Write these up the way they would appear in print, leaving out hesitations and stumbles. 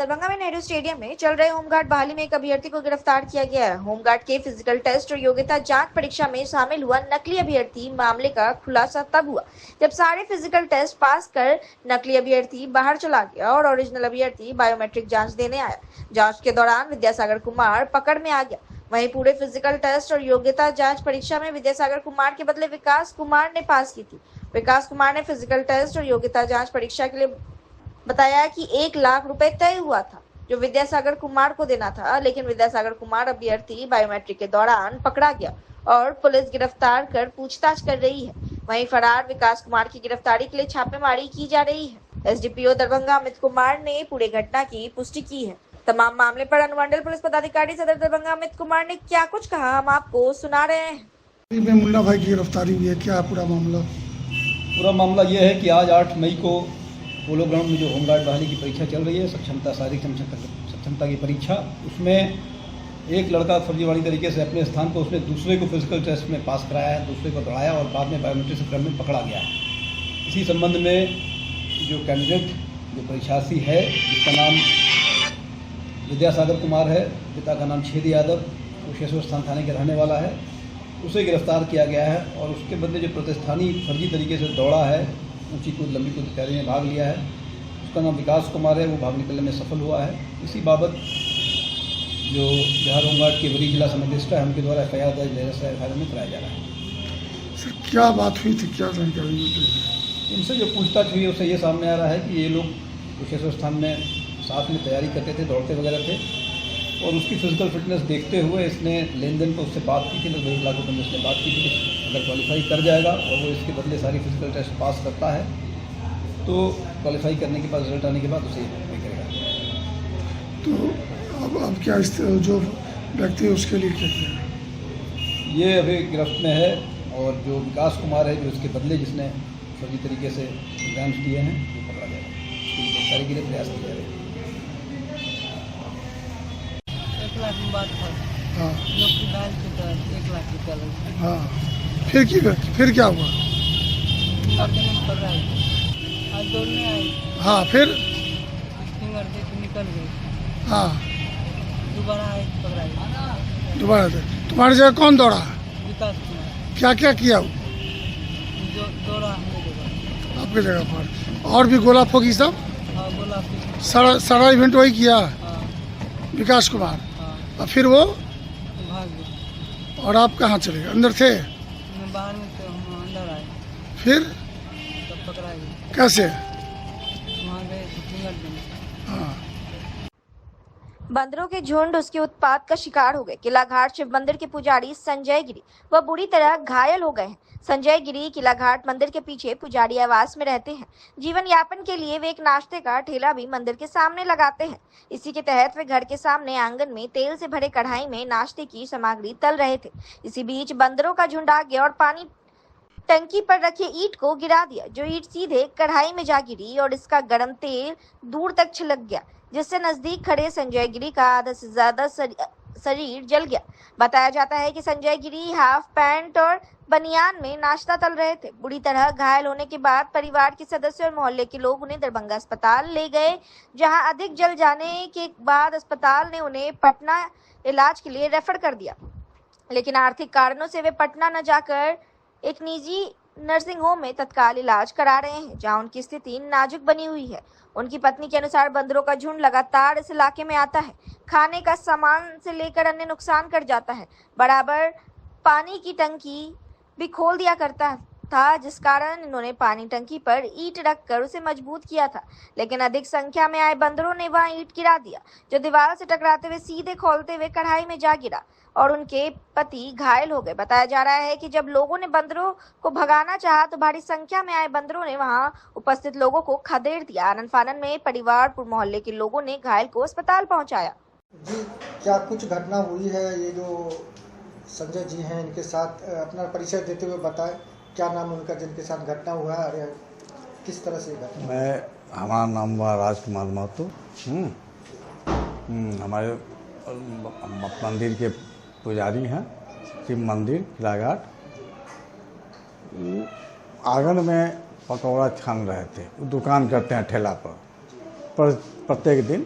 दरभंगा में नेहरू स्टेडियम में चल रहे होमगार्ड बहाली में एक अभ्यर्थी को गिरफ्तार किया गया है। होमगार्ड के फिजिकल टेस्ट और योग्यता जांच परीक्षा में शामिल हुआ नकली अभ्यर्थी मामले का खुलासा तब हुआ जब सारे फिजिकल टेस्ट पास कर नकली अभ्यर्थी बाहर चला गया और ओरिजिनल अभ्यर्थी बायोमेट्रिक जांच देने आया। जांच के दौरान विद्यासागर कुमार पकड़ में आ गया। वहीं पूरे फिजिकल टेस्ट और योग्यता जांच परीक्षा में विद्यासागर कुमार के बदले विकास कुमार ने पास की थी। विकास कुमार ने फिजिकल टेस्ट और योग्यता जांच परीक्षा के लिए बताया कि 1 लाख रुपए तय हुआ था जो विद्यासागर कुमार को देना था, लेकिन विद्यासागर कुमार अभ्यर्थी बायोमेट्रिक के दौरान पकड़ा गया और पुलिस गिरफ्तार कर पूछताछ कर रही है। वहीं फरार विकास कुमार की गिरफ्तारी के लिए छापेमारी की जा रही है। एसडीपीओ दरभंगा अमित कुमार ने पूरे घटना की पुष्टि की है। तमाम मामले पर अनुमंडल पुलिस पदाधिकारी सदर दरभंगा अमित कुमार ने क्या कुछ कहा, हम आपको सुना रहे हैं। मुन्ना भाई की गिरफ्तारी हुई है, क्या पूरा मामला? पूरा मामला ये है कि आज 8 मई को पोलो ग्राउंड में जो होमगार्ड बहाली की परीक्षा चल रही है, शारीरिक सक्षमता की परीक्षा, उसमें एक लड़का फर्जीवाड़ी तरीके से अपने स्थान पर उसने दूसरे को फिजिकल टेस्ट में पास कराया है, दूसरे को दौड़ाया और बाद में बायोमेट्रिक से क्रम में पकड़ा गया है। इसी संबंध में जो कैंडिडेट जो परीक्षार्थी है जिसका नाम विद्यासागर कुमार है, पिता का नाम छेद यादव, कुशेश्वर स्थान थाने के रहने वाला है, उसे गिरफ्तार किया गया है और उसके बदले जो प्रतिष्ठानी फर्जी तरीके से दौड़ा है, ऊंची कूद लंबी कूद इत्यादि में भाग लिया है, उसका नाम विकास कुमार है, वो भाग निकलने में सफल हुआ है। इसी बाबत जो बिहार होमगार्ड के वरीय जिला समन्वयक है उनके द्वारा FIR दर्ज एफआईआर में कराया जा रहा है। सर क्या बात हुई थी, क्या जानकारी मिली? इनसे जो पूछताछ हुई उससे ये सामने आ रहा है कि ये लोग कुशेश्वर स्थान में साथ में तैयारी करते थे, दौड़ते वगैरह थे और उसकी फिजिकल फिटनेस देखते हुए इसने लेन देन पर उससे बात की थी। लगभग 1 लाख रुपये में इसने बात की थी कि अगर क्वालिफाई कर जाएगा और वो इसके बदले सारी फिजिकल टेस्ट पास करता है तो क्वालिफाई करने के बाद, रिजल्ट आने के बाद उसे पे करेगा। तो अब क्या जो व्यक्ति है उसके लिए क्या किया? ये अभी गिरफ्त में है और जो विकास कुमार है जो इसके बदले जिसने फर्जी तरीके से एग्जाम्स दिए हैं वो पकड़ा जाएगा। उसकी गिरफ्तारी के लिए प्रयास किया जाएगा। 1 लाख की बात था। हाँ नौकरी डाल के तो 1 लाख निकल। हाँ फिर क्या हुआ? लड़के ने पकड़ा है। आज दौड़ने आए। हाँ फिर फिंगर दे के निकल गए। हाँ दोबारा आए पकड़ा गया। दोबारा से तुम्हारी जगह कौन दौड़ा? विकास कुमार। क्या क्या किया वो? जो दौड़ा हमने देखा। आपकी जगह पर और भी गोला फोगी सब? हाँ बोला फिर। सारा इवेंट वही किया हाँ विकास कुमार। हाँ और फिर वो भाग गए। और आप कहाँ चले गए? अंदर थे? मैं बाहर में थे, हम अंदर आए फिर तब पकड़ा गया। कैसे? वहाँ गए तो फिंगर देने। हाँ बंदरों के झुंड उसके उत्पात का शिकार हो गए। किला घाट शिव मंदिर के पुजारी संजय गिरी वह बुरी तरह घायल हो गए हैं। संजय गिरी किला घाट मंदिर के पीछे पुजारी आवास में रहते हैं। जीवन यापन के लिए वे एक नाश्ते का ठेला भी मंदिर के सामने लगाते हैं। इसी के तहत वे घर के सामने आंगन में तेल से भरे कढ़ाई में नाश्ते की सामग्री तल रहे थे। इसी बीच बंदरों का झुंड आ गया और पानी टंकी पर रखे ईंट को गिरा दिया, जो ईंट सीधे कढ़ाई में जा गिरी और इसका गर्म तेल दूर तक छिलक गया, जिससे नजदीक खड़े संजय गिरी का आधा से ज्यादा शरीर जल गया। बताया जाता है कि संजय गिरी हाफ पैंट और बनियान में नाश्ता तल रहे थे। बुरी तरह घायल होने के बाद परिवार के सदस्य और मोहल्ले के लोग उन्हें दरभंगा अस्पताल ले गए, जहां अधिक जल जाने के बाद अस्पताल ने उन्हें पटना इलाज के लिए रेफर कर दिया, लेकिन आर्थिक कारणों से वे पटना न जाकर एक निजी नर्सिंग होम में तत्काल इलाज करा रहे हैं, जहां उनकी स्थिति नाजुक बनी हुई है। उनकी पत्नी के अनुसार बंदरों का झुंड लगातार इस इलाके में आता है, खाने का सामान से लेकर अन्य नुकसान कर जाता है। बराबर पानी की टंकी भी खोल दिया करता था, जिस कारण इन्होंने पानी टंकी पर ईंट रखकर उसे मजबूत किया था, लेकिन अधिक संख्या में आए बंदरों ने वहां ईंट गिरा दिया, जो दीवार से टकराते हुए सीधे खोलते हुए कढ़ाई में जा गिरा और उनके पति घायल हो गए। बताया जा रहा है कि जब लोगों ने बंदरों को भगाना चाहा तो भारी संख्या में आए बंदरों ने वहां उपस्थित लोगों को खदेड़ दिया। आनन फानन में परिवार मोहल्ले के लोगों ने घायल को अस्पताल पहुंचाया। जी क्या कुछ घटना हुई है? ये जो संजय जी हैं इनके साथ अपना परिचय देते हुए बताएं, क्या नाम उनका जिनके साथ घटना हुआ है और किस तरह से घटना? हमारा नाम हुआ राजकुमार महतो। हमारे मंदिर के पुजारी हैं, शिव मंदिर किला घाट। आंगन में पकौड़ा छान रहे थे। वो दुकान करते हैं ठेला पर प्रत्येक दिन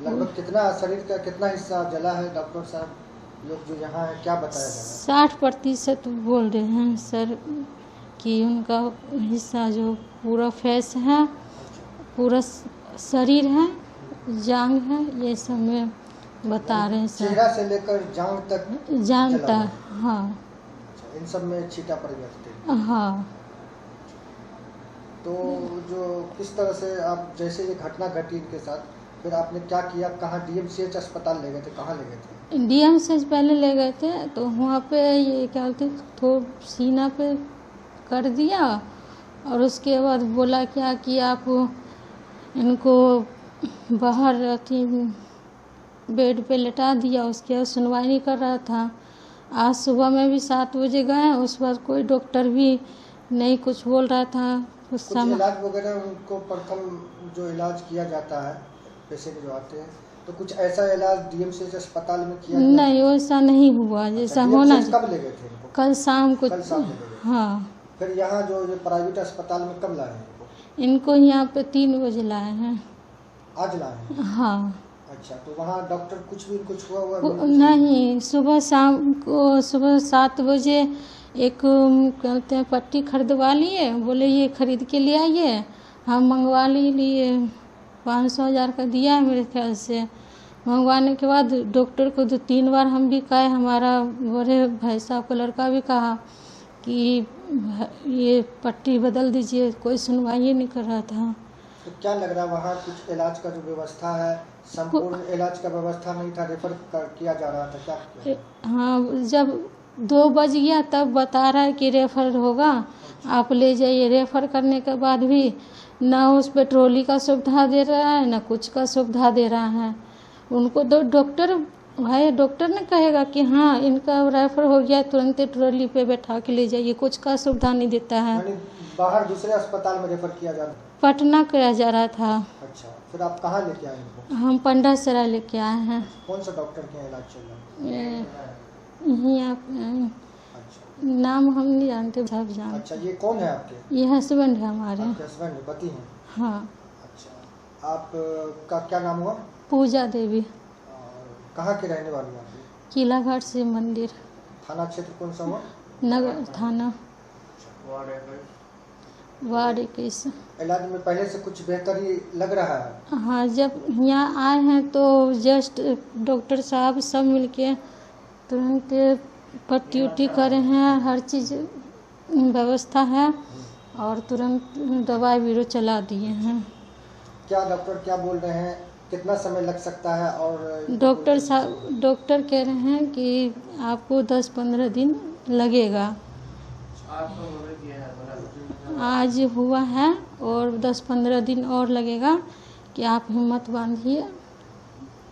लगभग कितना शरीर का कितना हिस्सा जला है डॉक्टर साहब लोग जो यहाँ है क्या बताया जा रहा 60% बोल रहे हैं सर कि उनका हिस्सा जो पूरा फेस है, पूरा शरीर है, जांग है, ये सब में बता रहे हैं है? सर। चेहरा से लेकर जांघ तक जानता जला हुआ है। हाँ इन सब में छींटा पड़ जाते हाँ। तो जो किस तरह से आप जैसे ये घटना घटी इनके साथ फिर आपने क्या किया, कहाँ DMCH अस्पताल ले गए थे, कहाँ ले गए थे? DMCH पहले ले गए थे तो वहाँ पे ये क्या बोलते थोड़ा सीना पे कर दिया और उसके बाद बोला क्या कि आप इनको बाहर अथी बेड पे लेटा दिया। उसके बाद सुनवाई नहीं कर रहा था। आज सुबह में भी 7 बजे गए, उस वक्त कोई डॉक्टर भी नहीं कुछ बोल रहा था। कुछ इलाज वगैरह उनको प्रथम जो इलाज किया जाता है पेशेंट जो आते हैं तो कुछ ऐसा इलाज DMCH अस्पताल में किया गया? नहीं वैसा नहीं हुआ जैसा DMCH होना। कब ले गए थे इनको? कल शाम को। कल शाम ले गए। हाँ। फिर यहाँ जो ये प्राइवेट अस्पताल में कब लाए हैं इनको यहाँ पे 3 बजे लाए हैं। आज लाए हैं? हाँ। अच्छा, तो वहाँ डॉक्टर कुछ हुआ नहीं, सुबह शाम को सुबह 7 बजे एक कहते हैं पट्टी खरीदवा लिए, बोले ये खरीद के ले आइए। हम मंगवा लिए 500,000 का दिया है मेरे ख्याल से। मंगवाने के बाद डॉक्टर को 2-3 बार हम भी कहे, हमारा बड़े भाई साहब का लड़का भी कहा कि ये पट्टी बदल दीजिए, कोई सुनवाई नहीं कर रहा था। तो क्या लग रहा है वहाँ कुछ इलाज का जो व्यवस्था है संपूर्ण इलाज का व्यवस्था नहीं था, रेफर किया जा रहा था क्या? हाँ, जब 2 बज गया तब बता रहा है कि रेफर होगा, आप ले जाइए। रेफर करने के बाद भी ना उस पे ट्रॉली का सुविधा दे रहा है ना कुछ का सुविधा दे रहा है उनको। तो डॉक्टर ने कहेगा कि हाँ इनका रेफर हो गया, तुरंत ट्रॉली पे बैठा के ले जाइए, कुछ का सुविधा नहीं देता है। बाहर दूसरे अस्पताल में रेफर किया जा रहा? पटना किया जा रहा था। अच्छा, फिर आप कहाँ लेके आए इनको? हम पंडासरा लेके आए हैं। कौन सा डॉक्टर के यहाँ इलाज चल रहा है? यहीं आप अच्छा, नाम हम नहीं जानते, सब जानते। अच्छा, ये कौन है आपके? ये हस्बैंड है हमारे। आपके हस्बैंड पति हैं? हाँ। अच्छा, आप का क्या नाम हुआ? पूजा देवी। कहाँ के रहने वाली हैं आप? किला घाट शिव मंदिर। थाना क्षेत्र कौन सा हुआ? नगर थाना, वार्ड 21। इलाज में पहले से कुछ बेहतरी लग रहा है? हाँ, जब यहाँ आए हैं तो जस्ट डॉक्टर साहब सब मिलके तुरंत पट्टी उट्टी करे हैं, हर चीज़ व्यवस्था है और तुरंत दवाई बीरो चला दिए हैं। क्या डॉक्टर क्या बोल रहे हैं, कितना समय लग सकता है? और डॉक्टर कह रहे हैं कि आपको 10-15 दिन लगेगा। आज हुआ है और 10-15 दिन और लगेगा कि आप हिम्मत बांधिए,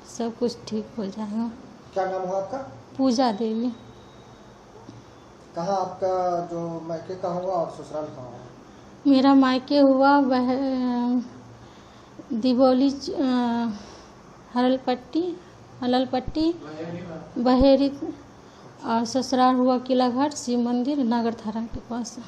सब कुछ ठीक हो जाएगा। क्या नाम हुआ आपका? पूजा देवी। कहाँ आपका जो मायके का हुआ और ससुराल कहाँ हुआ? मेरा मायके हुआ वह दिवौली हललपट्टी बहेरी और ससुराल हुआ किला घाट शिव मंदिर नगर थाना के पास।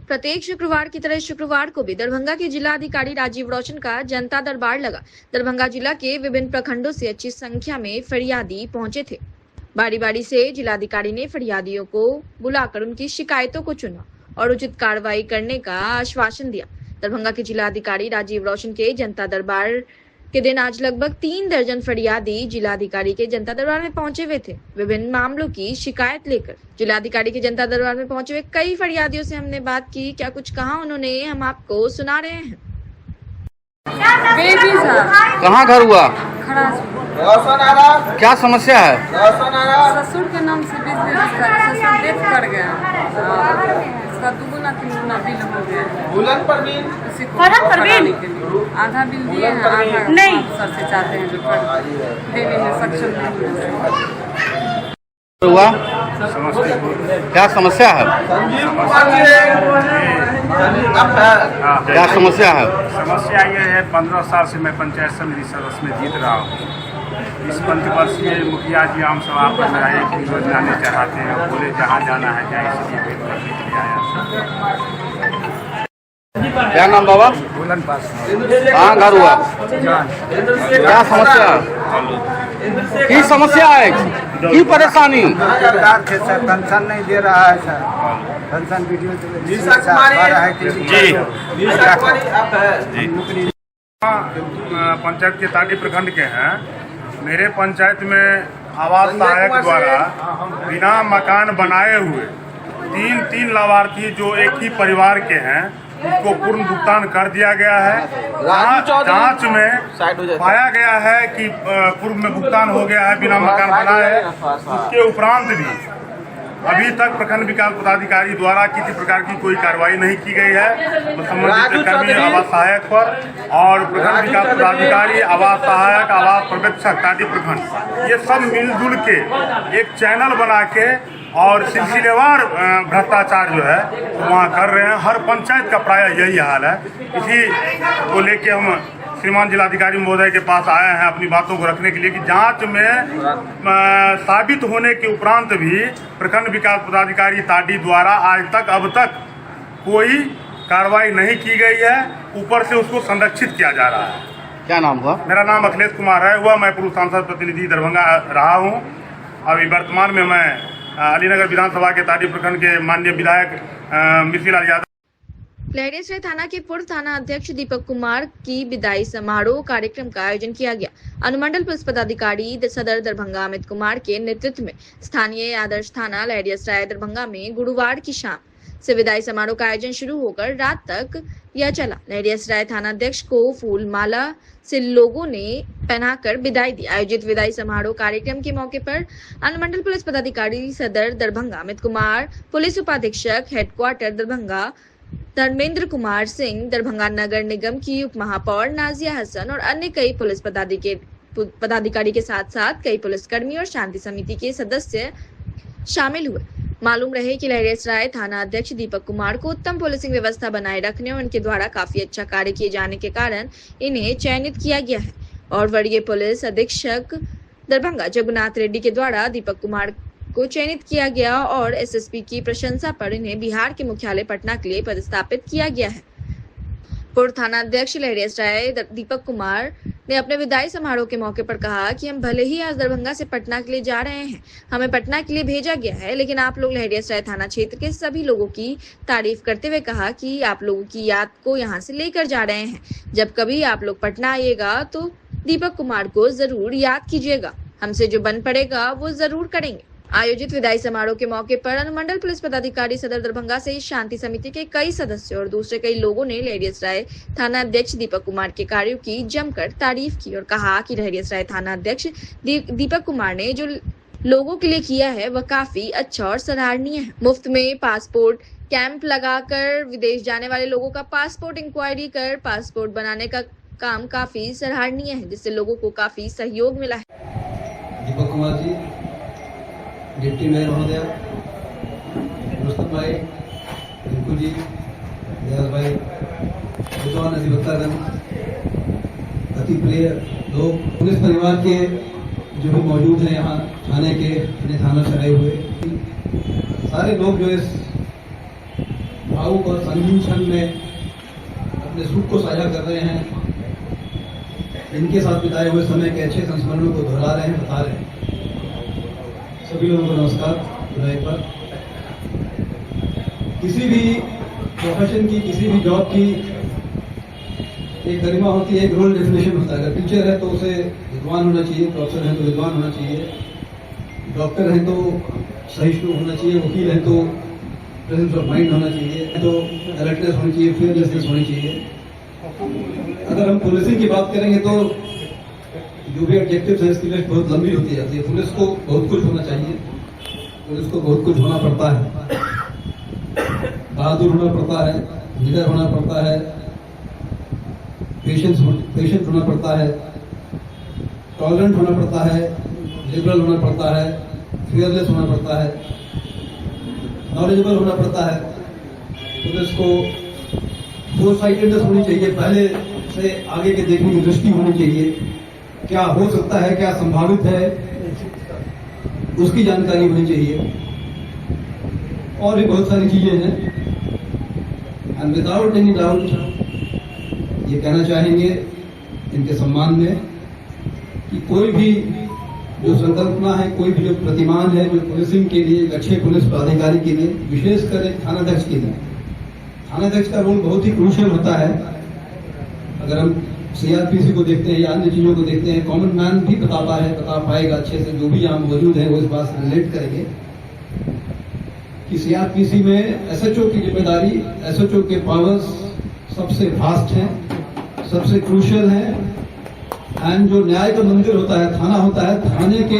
प्रत्येक शुक्रवार की तरह शुक्रवार को भी दरभंगा के जिलाधिकारी राजीव रौशन का जनता दरबार लगा। दरभंगा जिला के विभिन्न प्रखंडों से अच्छी संख्या में फरियादी पहुंचे थे। बारी बारी से जिलाधिकारी ने फरियादियों को बुलाकर उनकी शिकायतों को चुना और उचित कार्रवाई करने का आश्वासन दिया। दरभंगा के जिलाधिकारी राजीव रौशन के जनता दरबार के दिन आज लगभग 3 दर्जन फरियादी जिलाधिकारी के जनता दरबार में पहुंचे हुए थे। विभिन्न मामलों की शिकायत लेकर जिलाधिकारी के जनता दरबार में पहुंचे हुए कई फरियादियों से हमने बात की। क्या कुछ कहा उन्होंने, हम आपको सुना रहे हैं। कहाँ घर हुआ? खड़ास। क्या समस्या है? ससुर के नाम से बिजली ससुर डेथ कर गया, उसका 2-3 बिल हो गया। उसी को कराने के लिए आधा बिल दिए हैं, आधा नहीं सर से चाहते हैं जो देने में सक्षम नहीं हुआ। क्या समस्या है? क्या समस्या है? समस्या ये है 15 साल से मैं पंचायत समिति सदस्य में जीत रहा हूँ। इस पंचवर्षीय मुखिया जी आम सभा पर मेरा एक विरोध लाने चाहते हैं, बोले जहाँ जाना है जाए, इसलिए भेंट करने के लिए आया। क्या नाम बाबा? बुलन पास कहाँ घर हुआ? क्या समस्या की समस्या है की परेशानी? सरकार से सर पेंशन नहीं दे रहा है सर, पेंशन वीडियो पंचायत के ताटी प्रखंड के हैं। मेरे पंचायत में आवास सहायक द्वारा बिना मकान बनाए हुए तीन लाभार्थी जो एक ही परिवार के हैं उसको पूर्ण भुगतान कर दिया गया है। जांच में पाया गया है कि पूर्व में भुगतान हो गया है बिना मकान बनाए। उसके उपरांत भी अभी तक प्रखंड विकास पदाधिकारी द्वारा किसी प्रकार की कोई कार्रवाई नहीं की गई है संबंधित कर्मी आवास सहायक पर। और प्रखंड विकास पदाधिकारी, आवास सहायक, आवास पर्यवेक्षक ताटी प्रखंड ये सब मिलजुल के एक चैनल बना के और सिलसिलेवार भ्रष्टाचार जो है वहाँ कर रहे हैं। हर पंचायत का प्राय यही हाल है। इसी को लेके हम श्रीमान जिलाधिकारी महोदय के पास आए हैं अपनी बातों को रखने के लिए कि जांच में साबित होने के उपरांत भी प्रखंड विकास पदाधिकारी ताटी द्वारा आज तक अब तक कोई कार्रवाई नहीं की गई है। ऊपर से उसको संरक्षित किया जा रहा है। क्या नाम हुआ? मेरा नाम अखिलेश कुमार है हुआ। मैं पूर्व सांसद प्रतिनिधि दरभंगा रहा हूँ। अभी वर्तमान में मैं अलीनगर विधानसभा के ताटी प्रखंड के माननीय विधायक मिश्रीलाल यादव। लहरियासराय थाना के पूर्व थाना अध्यक्ष दीपक कुमार की विदाई समारोह कार्यक्रम का आयोजन किया गया। अनुमंडल पुलिस पदाधिकारी सदर दरभंगा अमित कुमार के नेतृत्व में स्थानीय आदर्श थाना लहरियासराय दरभंगा में गुरुवार की शाम से विदाई समारोह का आयोजन शुरू होकर रात तक यह चला। लहरियासराय थाना अध्यक्ष को फूल माला से लोगों ने पहनाकर विदाई दी। आयोजित विदाई समारोह कार्यक्रम के मौके पर अनुमंडल पुलिस पदाधिकारी सदर दरभंगा अमित कुमार, पुलिस उपाधीक्षक हेडक्वार्टर दरभंगा धर्मेंद्र कुमार सिंह, दरभंगा नगर निगम की उप महापौर नाजिया हसन और अन्य कई पुलिस पदाधिकारी के साथ साथ कई पुलिसकर्मी और शांति समिति के सदस्य शामिल हुए। मालूम रहे कि लहरियासराय थाना अध्यक्ष दीपक कुमार को उत्तम पुलिसिंग व्यवस्था बनाए रखने और उनके द्वारा काफी अच्छा कार्य किए जाने के कारण इन्हें चयनित किया गया है। और वरीय पुलिस अधीक्षक दरभंगा जगन्नाथ रेड्डी के द्वारा दीपक कुमार को चयनित किया गया और एसएसपी की प्रशंसा पर इन्हें बिहार के मुख्यालय पटना के लिए पदस्थापित किया गया है। पूर्व थाना अध्यक्ष लहरियासराय दीपक कुमार ने अपने विदाई समारोह के मौके पर कहा कि हम भले ही आज दरभंगा से पटना के लिए जा रहे हैं, हमें पटना के लिए भेजा गया है, लेकिन आप लोग लहरियासराय थाना क्षेत्र के सभी लोगों की तारीफ करते हुए कहा कि आप लोगों की याद को यहाँ से लेकर जा रहे हैं। जब कभी आप लोग पटना आइएगा तो दीपक कुमार को जरूर याद कीजिएगा, हमसे जो बन पड़ेगा वो जरूर करेंगे। आयोजित विदाई समारोह के मौके पर अनुमंडल पुलिस पदाधिकारी सदर दरभंगा से शांति समिति के कई सदस्यों और दूसरे कई लोगों ने लहरियासराय थाना अध्यक्ष दीपक कुमार के कार्यों की जमकर तारीफ की और कहा कि लहरियासराय थाना अध्यक्ष दीपक कुमार ने जो लोगों के लिए किया है वह काफी अच्छा और सराहनीय है। मुफ्त में पासपोर्ट कैंप लगाकर विदेश जाने वाले लोगों का पासपोर्ट इंक्वायरी कर पासपोर्ट बनाने का काम काफी सराहनीय है, जिससे लोगों को काफी सहयोग मिला है। दीपक कुमार जी, डिप्टी मेयर महोदय, रुस्तम भाई, रिंकू जी, दयाल भाई, विद्वान अधिवक्तागण, अति प्रिय लोग, पुलिस परिवार के जो भी मौजूद हैं यहाँ थाने के अपने थाना से आए हुए सारे लोग जो इस भावुक और संगीन क्षण में अपने सुख को साझा कर रहे हैं, इनके साथ बिताए हुए समय के अच्छे संस्मरणों को दोहरा रहे हैं, बता रहे हैं। सभी लोगों को नमस्कार। एक बार किसी भी प्रोफेशन की, किसी भी जॉब की एक गरिमा होती है, एक रोल डेफिनेशन होता है। अगर टीचर है तो उसे विद्वान होना चाहिए, प्रोफेसर है तो विद्वान होना चाहिए, डॉक्टर है तो सहिष्णु होना चाहिए, वकील है तो प्रेजेंस ऑफ माइंड होना चाहिए, तो अलर्टनेस होनी चाहिए, फियरलेसनेस होनी चाहिए। अगर हम पुलिसिंग की बात करेंगे तो जो भी ऑब्जेक्टिव है इसकी लिस्ट बहुत लंबी होती जाती है। पुलिस को बहुत कुछ होना चाहिए, पुलिस को बहुत कुछ होना पड़ता है, बहादुर होना पड़ता है, लीडर होना पड़ता है, पेशेंट होना पड़ता है, टॉलरेंट होना पड़ता है, लिबरल होना पड़ता है, फियरलेस होना पड़ता है, नॉलेजेबल होना पड़ता है। पुलिस को फोरसाइटेडनेस होनी चाहिए, पहले से आगे के देखने की दृष्टि होनी चाहिए, क्या हो सकता है, क्या संभावित है, उसकी जानकारी होनी चाहिए। और भी बहुत सारी चीजें हैं। एंड विदाउट एनी डाउट ये कहना चाहेंगे इनके सम्मान में कि कोई भी जो संकल्पना है, कोई भी जो प्रतिमान है जो पुलिसिंग के लिए, एक अच्छे पुलिस पदाधिकारी के लिए, विशेषकर एक थानाध्यक्ष के लिए, थानाध्यक्ष का रोल बहुत ही क्रूशियल होता है। अगर हम सीआरपीसी को देखते हैं या अन्य चीजों को देखते हैं, कॉमन मैन भी बता पाएगा अच्छे से, जो भी यहाँ मौजूद है वो इस बात से रिलेट करेंगे कि सीआरपीसी में एसएचओ की जिम्मेदारी, एसएचओ के पावर्स सबसे फास्ट हैं, सबसे क्रूशियल हैं। एंड जो न्याय का मंदिर होता है, थाना होता है, थाने के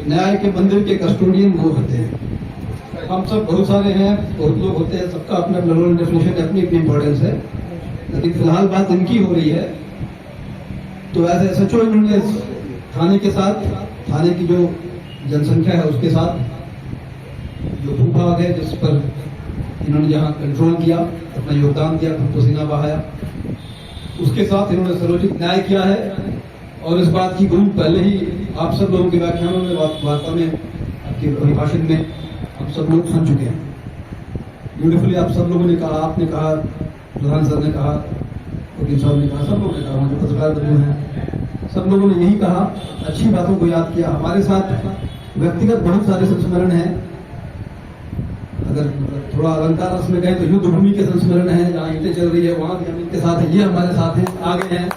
न्याय के मंदिर के कस्टोडियन वो होते हैं। हम सब बहुत सारे हैं, बहुत लोग होते हैं, सबका अपना अपना रोल डेफिनेशन, अपनी अपनी इंपॉर्टेंस है, लेकिन फिलहाल बात इनकी हो रही है। तो ऐसे एसएचओ इन्होंने थाने के साथ, थाने की जो जनसंख्या है उसके साथ, जो भूभाग है जिस पर इन्होंने जहाँ कंट्रोल किया, अपना योगदान दिया, खुद पसीना बहाया, उसके साथ इन्होंने सर्वोचित न्याय किया है। और इस बात की गुण पहले ही आप सब लोगों के व्याख्यानों में, वार्ता में, आपके अभिभाषण में आप सब लोग सुन चुके हैं। ब्यूटीफुली आप सब लोगों ने कहा, आपने कहा, प्रधान सर ने कहा, वकील साहब ने कहा, सब लोगों ने कहा, जो पत्रकार बंधु हैं सब लोगों ने यही कहा, अच्छी बातों को याद किया। हमारे साथ व्यक्तिगत बहुत सारे संस्मरण हैं। अगर थोड़ा अलंकार रस में कहें तो युद्ध भूमि के संस्मरण है, जहाँ ईंटें चल रही है वहां भी हम इनके साथ हैं, ये हमारे साथ हैं, आगे हैं।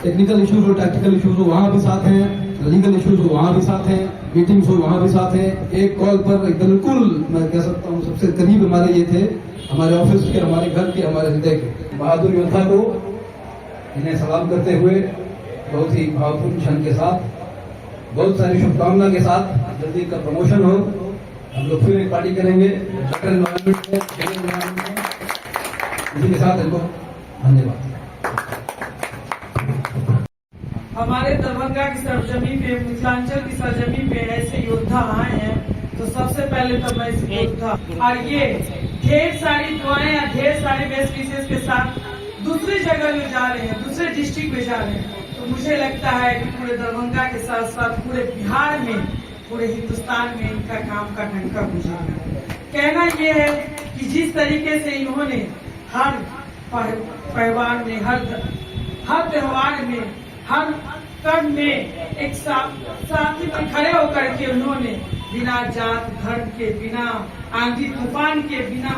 टेक्निकल इश्यूज हो, टैक्टिकल इश्यूज हो, वहां भी साथ हैं, लीगल इश्यूज हो, वहां भी साथ हैं, मीटिंग्स हो, वहां भी साथ हैं। एक कॉल पर बिल्कुल मैं कह सकता हूँ सबसे करीब हमारे ये थे, हमारे ऑफिस के, हमारे घर के, हमारे हृदय के बहादुर योद्धा को इन्हें सलाम करते हुए बहुत ही भावपूर्ण क्षण के साथ, बहुत सारी शुभकामना के साथ, जल्दी का प्रमोशन हो, हम लोग फिर एक पार्टी करेंगे इसी के साथ इनको धन्यवाद। हमारे दरभंगा की सरजमी पे, मिथिलांचल की सरजमी पे ऐसे योद्धा आए हैं तो सबसे पहले तो मैं इस योद्धा, और ये ढेर सारी दुआएं या ढेर सारे बेस्ट विशेष के साथ दूसरी जगह में जा रहे हैं, दूसरे डिस्ट्रिक्ट में जा रहे हैं, तो मुझे लगता है कि पूरे दरभंगा के साथ साथ पूरे बिहार में, पूरे हिंदुस्तान में इनका काम का डंका गुजरा। कहना ये है कि जिस तरीके से इन्होंने हर परिवार में, हर त्योहार में, हर कर्म में एक साथी पर खड़े होकर के उन्होंने बिना जात धर्म के, बिना आंधी तूफान के, बिना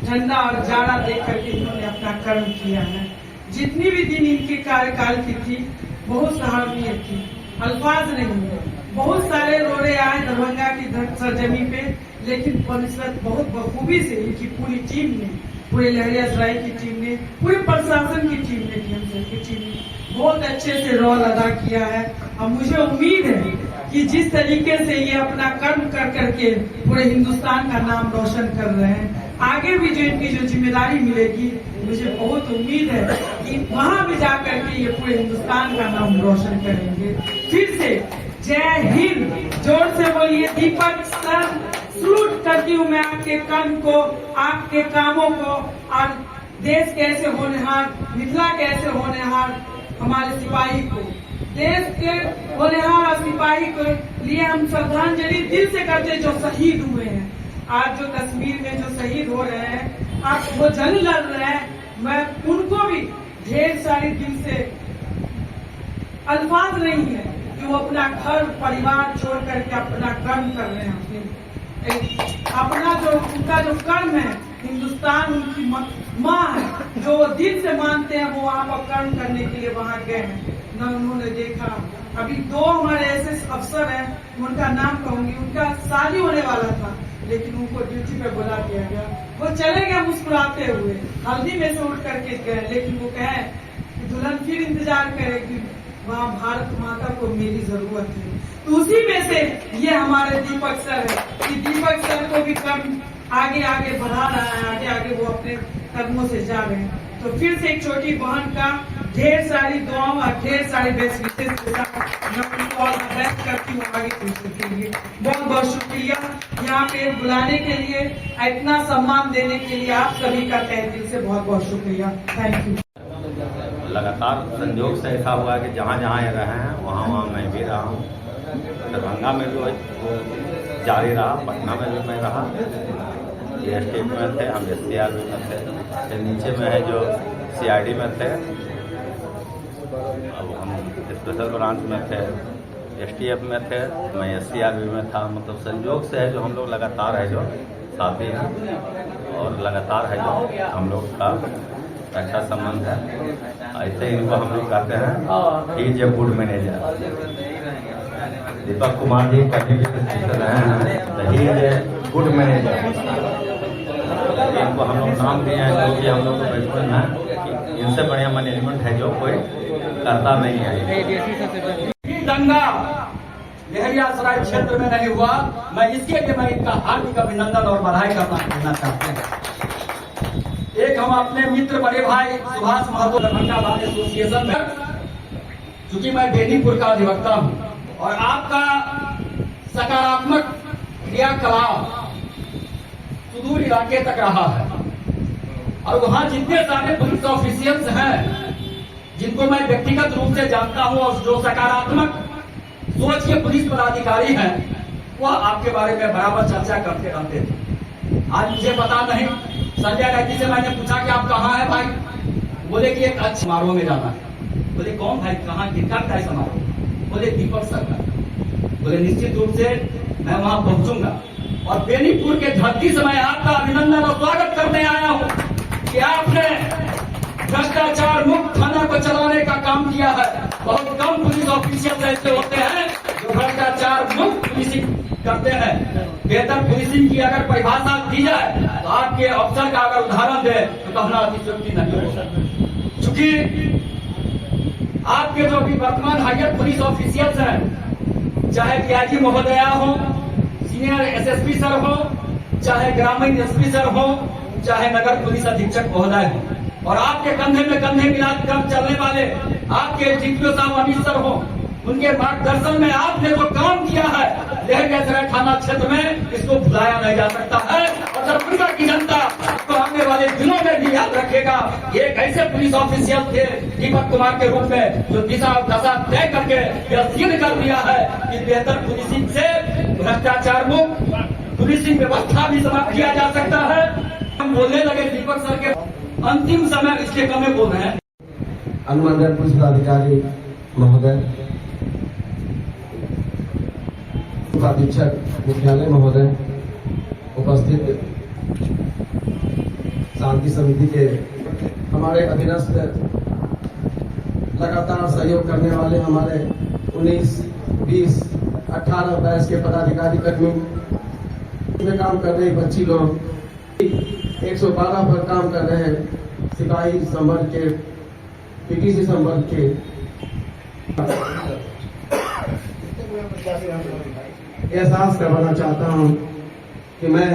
झंडा और जाड़ा देख करके इन्होंने अपना कर्म किया है। जितनी भी दिन इनके कार्यकाल की थी बहुत सराहनीय थी, अल्फाज नहीं है। बहुत सारे रोड़े आए दरभंगा की सरजमी पे, लेकिन बनिस्बत बहुत बखूबी से इनकी पूरी टीम ने, पूरे लहरियासराय की टीम ने, पूरे प्रशासन की टीम ने, की टीम ने बहुत अच्छे से रोल अदा किया है। और मुझे उम्मीद है कि जिस तरीके से ये अपना कर्म कर करके पूरे हिंदुस्तान का नाम रोशन कर रहे हैं, आगे भी जो इनकी जो जिम्मेदारी मिलेगी, मुझे बहुत उम्मीद है कि वहाँ भी जाकर के ये पूरे हिंदुस्तान का नाम रोशन करेंगे। फिर से जय हिंद, जोर से बोलिए। दीपक सर, सलूट करती हूँ मैं आपके कर्म को, आपके कामों को, और देश कैसे होनहार, मिथिला कैसे होनहार, हमारे सिपाही को, देश के होनहार और सिपाही को लिए हम श्रद्धांजलि दिल से करते जो शहीद हुए हैं। आज जो कश्मीर में जो शहीद हो रहे हैं, आज वो जंग लड़ रहे हैं, मैं उनको भी ढेर सारे दिल से, अल्फाज नहीं है कि वो अपना घर परिवार छोड़ करके अपना कर्म कर रहे हैं, अपना जो उनका जो कर्म है, हिंदुस्तान उनकी माँ है, जो वो दिल से मानते हैं, वो वहाँ पर कर्म करने के लिए वहाँ गए हैं। न उन्होंने देखा, अभी 2 हमारे ऐसे अफसर हैं, उनका नाम कहूंगी, उनका शादी होने वाला था, लेकिन उनको ड्यूटी पे बुला दिया गया, वो चले गए मुस्कुराते हुए, हल्दी में से उठ करके गए, लेकिन वो कहे कि दुल्हन फिर इंतजार करेगी, वहाँ भारत माता को मेरी जरूरत है। तो उसी में से ये हमारे दीपक सर है कि दीपक सर को भी कर्म आगे आगे बढ़ा रहा है, आगे आगे वो अपने कदमों से जा रहे हैं। तो फिर से एक छोटी बहन का ढेर सारी दुआओं और ढेर सारे बेस्ट विशेष के साथ मैं उनको ऑल द बेस्ट करती हूँ आगे फ्यूचर के लिए। बहुत बहुत शुक्रिया यहाँ पे बुलाने के लिए, इतना सम्मान देने के लिए आप सभी का तहे दिल से बहुत बहुत शुक्रिया। Thank you. लगातार संयोग से ऐसा हुआ कि जहाँ जहाँ ये रहे हैं वहाँ वहाँ मैं भी रहा हूँ। दरभंगा में भी जारी रहा, पटना में भी मैं रहा, एएसटीएफ में थे, हम एससीआरबी में थे, फिर नीचे में है जो सीआईडी में थे, अब हम स्पेशल ब्रांच में थे, एसटीएफ में थे, मैं एससीआरबी में था। मतलब संयोग से है जो हम लोग लगातार है जो साथी हैं और लगातार है जो हम लोग का अच्छा संबंध है। ऐसे इनको हम लोग कहते हैं he is a good manager. Deepak Kumar ji कभी भी रहे हैं he is a good manager. इनको हम लोग नाम दिए हैं जो कि हम लोग को बचपन में इनसे बढ़िया मैनेजमेंट है जो कोई करता नहीं है। दंगा लहरियासराय क्षेत्र में नहीं हुआ, मैं इसके लिए मैं इनका हार्दिक अभिनंदन और बधाई करना चाहते हैं। एक हम अपने मित्र बड़े भाई सुभाष महतो दरभंगा बार एसोसिएशन में, चूंकि मैं बेनीपुर का अधिवक्ता हूं और आपका सकारात्मक क्रियाकलाप सुदूर इलाके तक रहा है और वहां जितने सारे पुलिस ऑफिशियल्स हैं जिनको मैं व्यक्तिगत रूप से जानता हूं और जो सकारात्मक सोच के पुलिस पदाधिकारी हैं, वह आपके बारे में बराबर चर्चा करते रहते थे। आज मुझे पता नहीं, संजय रेड्डी से मैंने पूछा कि आप कहाँ हैं भाई? बोले कि एक अच्छे समारोह में जाना है। बोले कौन भाई, कहाँ, किसका है समारोह? बोले दीपक सर का। बोले निश्चित रूप से मैं वहां पहुंचूंगा और बेनीपुर के धरती से मैं आपका अभिनंदन और स्वागत करने आया हूं कि आपने भ्रष्टाचार मुक्त थाना को चलाने का काम किया है। बहुत कम पुलिस ऑफिसर ऐसे होते हैं जो भ्रष्टाचार मुक्त पुलिसिंग करते हैं। बेहतर पुलिसिंग की अगर परिभाषा दी जाए तो आपके अफसर का अगर उदाहरण दे तो कहना अतिशयोक्ति नहीं हो। चूंकि आपके जो अभी वर्तमान हायर पुलिस ऑफिसर्स हैं, चाहे डीआईजी महोदया हो, सीनियर एसएसपी सर हो, चाहे ग्रामीण एसपी सर हो, चाहे नगर पुलिस अधीक्षक महोदय हो, और आपके कंधे में कंधे मिलाकर चलने वाले आपके डीपीओ साहब अमित सर हो, उनके मार्गदर्शन में आपने जो काम किया है लहरियासराय थाना क्षेत्र में, इसको भुलाया नहीं जा सकता है। और दरभंगा की जनता तो आने वाले दिनों में भी याद रखेगा। एक ऐसे पुलिस ऑफिसर थे दीपक कुमार के रूप में जो दिशा और दशा तय करके यह सिद्ध कर दिया है कि बेहतर पुलिसिंग से भ्रष्टाचार मुक्त पुलिसिंग व्यवस्था भी समाप्त किया जा सकता है। हम बोलने लगे दीपक सर के अंतिम समय इसके कम में बोल रहे हैं। अनुमंडल पुलिस पदाधिकारी महोदय, अधीक्षक मुख्यालय महोदय, उपस्थित शांति समिति के हमारे अधीनस्थ लगातार सहयोग करने वाले हमारे 19, 20, 18 बैच के पदाधिकारी कर्मी में काम कर रहे बच्ची लोग 112 पर काम कर रहे हैं, सिपाही संवर्ग के, पीटीसी संवर्ग के, एहसास करवाना चाहता हूं कि मैं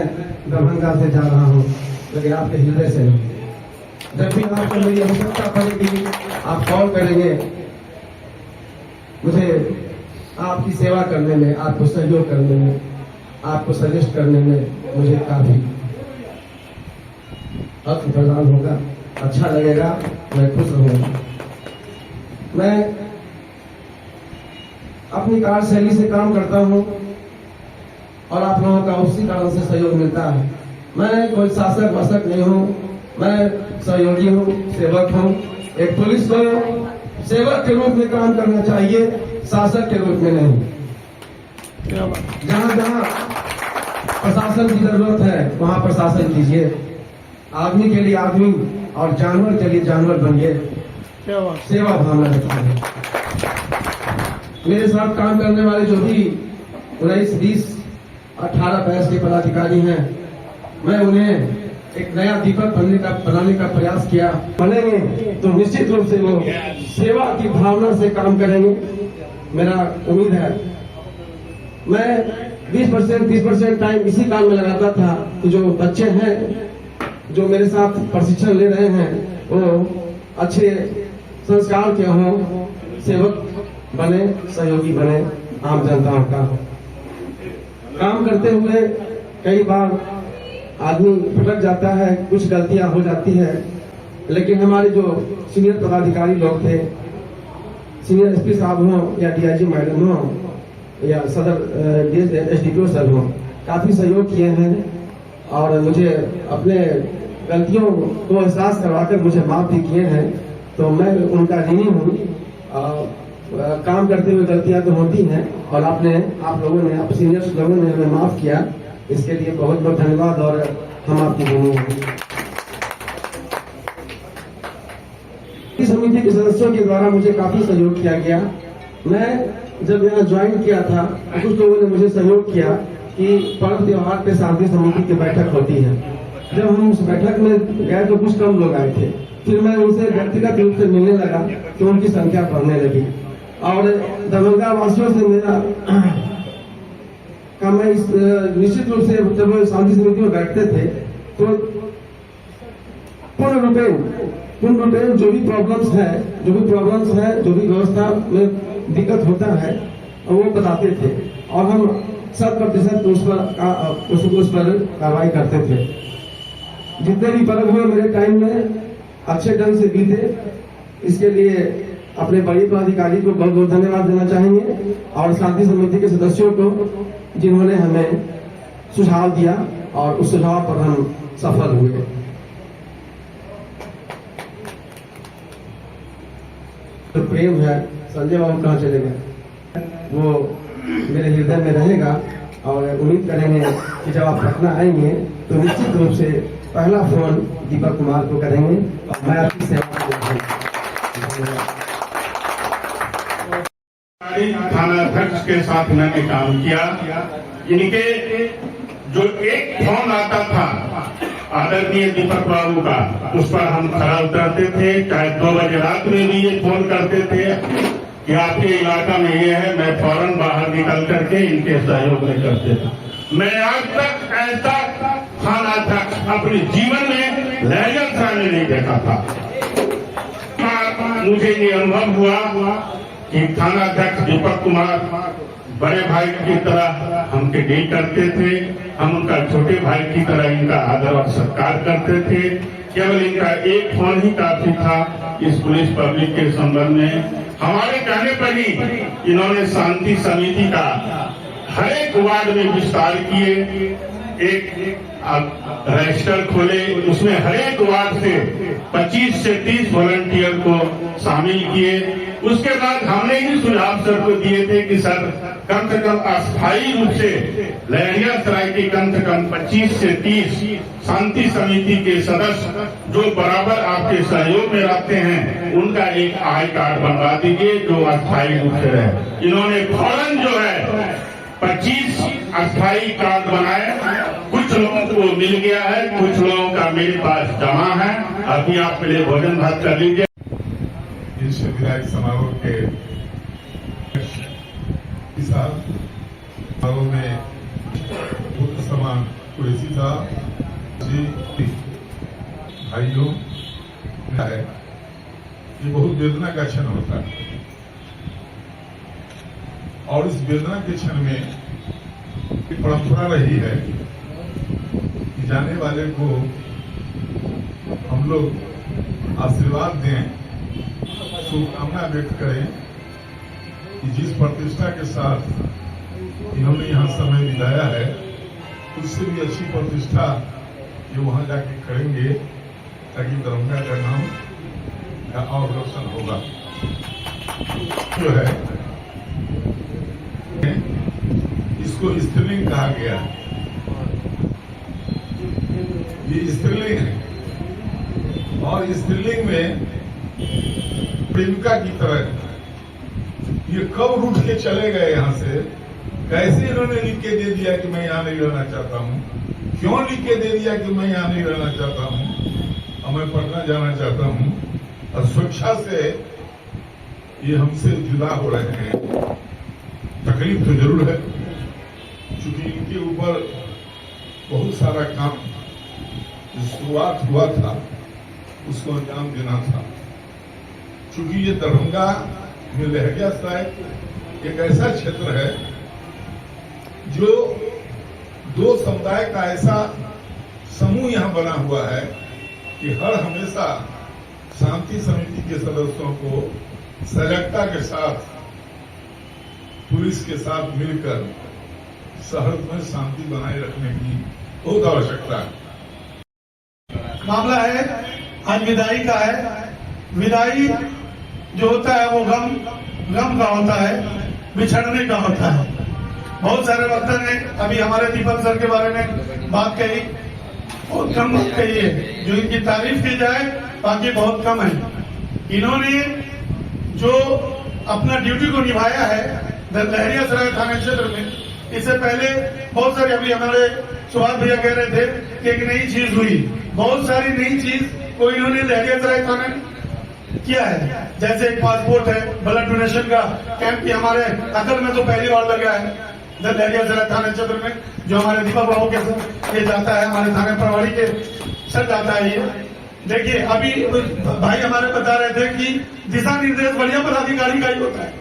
दरभंगा से जा रहा हूं, लेकिन आपके हृदय से नहीं। जब भी आपको मेरी आवश्यकता पड़ेगी आप कॉल करेंगे। मुझे आपकी सेवा करने में, आपको सहयोग करने में, आपको सजेस्ट करने में मुझे काफी अर्थ प्रदान होगा, अच्छा लगेगा, मैं खुश रहूंगा। मैं अपनी कार्यशैली से काम करता हूं और आप लोगों का उसी कारण से सहयोग मिलता है। मैं कोई शासक वसक नहीं हूं, मैं सहयोगी हूं, सेवक हूं। एक पुलिस को सेवक के रूप में काम करना चाहिए, शासक के रूप में नहीं। जहां जहां प्रशासन की जरूरत है वहां प्रशासन कीजिए, आदमी के लिए आदमी और जानवर के लिए जानवर बनिए, सेवा भावना रखिए। मेरे साथ काम करने वाले जो भी 19, 20, 18 बैच के पदाधिकारी हैं, मैं उन्हें एक नया दीपक बनाने का प्रयास किया। बनेंगे तो निश्चित रूप से वो सेवा की भावना से काम करेंगे, मेरा उम्मीद है। मैं 20%, 30% टाइम इसी काम में लगाता था कि जो बच्चे हैं जो मेरे साथ प्रशिक्षण ले रहे हैं वो अच्छे संस्कार के हों, सेवक बने, सहयोगी बने आम जनता का। काम करते हुए कई बार आदमी भटक जाता है, कुछ गलतियां हो जाती है, लेकिन हमारे जो सीनियर पदाधिकारी लोग थे, सीनियर एसपी साहब हों या डीआईजी मैडम हों या सदर एसडीपीओ सर हों, काफी सहयोग किए हैं और मुझे अपने गलतियों को एहसास करवाकर मुझे माफ भी किए हैं, तो मैं उनका ऋणी हूँ। काम करते हुए गलतियां तो होती हैं और आप लोगों ने, आप सीनियर्स लोगों ने हमें माफ किया, इसके लिए बहुत बहुत धन्यवाद और हम आपकी ऋणी हैं। इस समिति के सदस्यों के द्वारा मुझे काफी सहयोग किया गया। मैं जब यहाँ ज्वाइन किया था तो कुछ लोगों ने मुझे सहयोग किया कि पर्व त्योहार पे शांति समिति की बैठक होती है। जब हम उस बैठक में गए तो कुछ कम लोग आए थे। फिर मैं उनसे व्यक्तिगत रूप से मिलने लगा तो उनकी संख्या बढ़ने लगी और दरभंगा वासियों से मेरा मैं इस निश्चित रूप से जब शांति समिति में बैठते थे तो पूर्ण रूपेण जो भी प्रॉब्लम्स है, जो भी व्यवस्था में दिक्कत होता है वो बताते थे और हम 100% उस पर कार्रवाई करते थे। जितने भी पर्व हुए मेरे टाइम में अच्छे ढंग से बीते, इसके लिए अपने बड़े पदाधिकारी को बहुत बहुत धन्यवाद देना चाहेंगे और शांति समिति के सदस्यों को जिन्होंने हमें सुझाव दिया और उस सुझाव पर हम सफल हुए। तो प्रेम है, संजय बाबू कहाँ चले गए, वो मेरे हृदय में रहेगा और उम्मीद करेंगे कि जब आप पटना आएंगे तो निश्चित रूप से पहला फोन दीपक कुमार को करेंगे और मैं आपकी सेवा करूंगा। थाना अध्यक्ष के साथ मैंने काम किया। इनके जो एक फोन आता था आदरणीय दीपक बाबू का, उस पर हम खरा उतरते थे। चाहे 2 बजे रात में भी ये फोन करते थे कि आपके इलाका में ये है, मैं फौरन बाहर निकल करके इनके सहयोग में करते थे। मैं आज तक ऐसा थाना अध्यक्ष अपने जीवन में लहजर सा नहीं देखा था। मुझे ये अनुभव हुआ कि थाना अध्यक्ष दीपक कुमार बड़े भाई की तरह हमके डील करते थे। हम उनका छोटे भाई की तरह इनका आदर और सत्कार करते थे। केवल इनका एक फोन ही काफी था इस पुलिस पब्लिक के संबंध में। हमारे कहने पर ही इन्होंने शांति समिति का हर एक वार्ड में विस्तार किए, एक रजिस्टर खोले, उसमें हर एक वार्ड से 25 से 30 वॉलंटियर को शामिल किए। उसके बाद हमने ही सुझाव सर को दिए थे कि सर कम से कम अस्थायी रूप से लहरियासराय के कम से कम 25 से 30 शांति समिति के सदस्य जो बराबर आपके सहयोग में रहते हैं, उनका एक आई कार्ड बनवा दीजिए जो अस्थायी रूप से रहे। इन्होंने फौरन जो है 25 अस्थायी कार्ड बनाए। कुछ लोगों को मिल गया है, कुछ लोगों का मेरे पास जमा है। अभी आप पहले भोजन भात कर लीजिए। इस विधायक समारोह के समारोह में बुद्ध समान कुरेशी साहब जी भाइयों है, ये बहुत वेदना का क्षण होता है और इस वेदना के क्षण में एक परंपरा रही है कि जाने वाले को हम लोग आशीर्वाद दें, शुभकामना व्यक्त करें कि जिस प्रतिष्ठा के साथ इन्होंने यहाँ समय बिताया है उससे भी अच्छी प्रतिष्ठा ये वहां जाके करेंगे ताकि दरभंगा का नाम का और रोशन होगा। जो है इसको स्त्रीलिंग कहा गया है, ये स्त्रीलिंग है और स्त्रीलिंग में प्रेमिका की तरह ये कब रूठ के चले गए यहाँ से, कैसे इन्होंने लिख के दे दिया कि मैं यहाँ नहीं रहना चाहता हूँ, क्यों लिख के दे दिया कि मैं यहाँ नहीं रहना चाहता हूँ और मैं पटना जाना चाहता हूँ और स्वेच्छा से ये हमसे जुदा हो रहे हैं। तकलीफ तो जरूर है क्योंकि इनके ऊपर बहुत सारा काम शुरुआत हुआ था उसको अंजाम देना था। क्योंकि ये दरभंगा में लहरियासराय एक ऐसा क्षेत्र है जो 2 समुदाय का ऐसा समूह यहाँ बना हुआ है कि हर हमेशा शांति समिति के सदस्यों को सजगता के साथ पुलिस के साथ मिलकर शहर में शांति बनाए रखने की बहुत आवश्यकता है। मामला है आज विदाई का है। विदाई जो होता है वो गम का होता है, बिछड़ने का होता है। बहुत सारे वक्ता ने अभी हमारे दीपक सर के बारे में बात कही, बहुत कम बात कही है जो इनकी तारीफ की जाए, बाकी बहुत कम है। इन्होंने जो अपना ड्यूटी को निभाया है लहरियासराय थाना क्षेत्र में, इससे पहले बहुत सारे अभी हमारे सुभाष भैया कह रहे थे कि एक नई चीज हुई, बहुत सारी नई चीज को इन्होंने लहरियासराय थाना में किया है। जैसे एक पासपोर्ट है, ब्लड डोनेशन का कैंप भी हमारे अकल में तो पहली बार लगा है लहरियासराय थाना क्षेत्र में, जो हमारे दीपक बाबू के साथ ये जाता है, हमारे थाने प्रभारी के साथ जाता है। ये देखिए अभी भाई हमारे बता रहे थे कि दिशा निर्देश बढ़िया पदाधिकारी का ही होता है,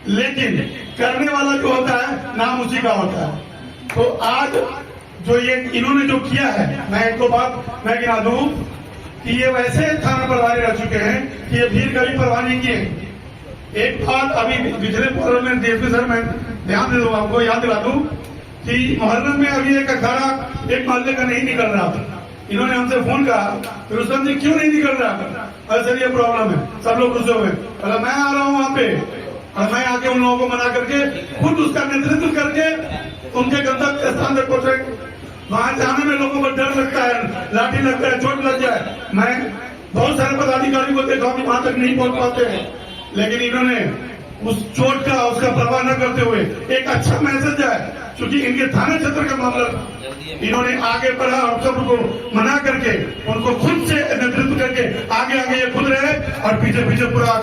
लेकिन करने वाला जो होता है नाम उसी का होता है। तो आज जो ये इन्होंने जो किया है, मैं एक दो बात मैं गिना दूं कि ये वैसे थाना प्रभारी रह चुके हैं कि ये भीड़ कभी परवाह नहीं किए। एक बात अभी पिछले मुहर्रम में डीएसपी सर मैं ध्यान दे दूं, आपको याद दिला दूं कि मुहर्रम में अभी एक अखाड़ा एक मोहल्ले का नहीं निकल रहा था। इन्होंने हमसे फोन कहा फिर उसमें जी क्यों नहीं निकल रहा, अरे सर ये प्रॉब्लम है, सब लोग रुसे हुए। बोला मैं आ रहा हूँ वहाँ पे, और मैं आके उन लोगों को मना करके खुद उसका नेतृत्व करके उनके गंतव्य स्थान तक पहुंचे। वहां जाने में लोगों को डर लगता है, लाठी लगता है, चोट लग जाए। मैं बहुत सारे पदाधिकारी को देखा कि वहां तक नहीं पहुंच पाते हैं, लेकिन इन्होंने उस चोट का उसका परवाह न करते हुए एक अच्छा मैसेज है, क्योंकि इनके थाना क्षेत्र का मामला इन्होंने आगे बढ़ा और सबको मना करके उनको खुद से नेतृत्व करके आगे आगे ये खुद रहे और पीछे पीछे पूरा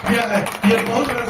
किया है। ये बहुत बड़ा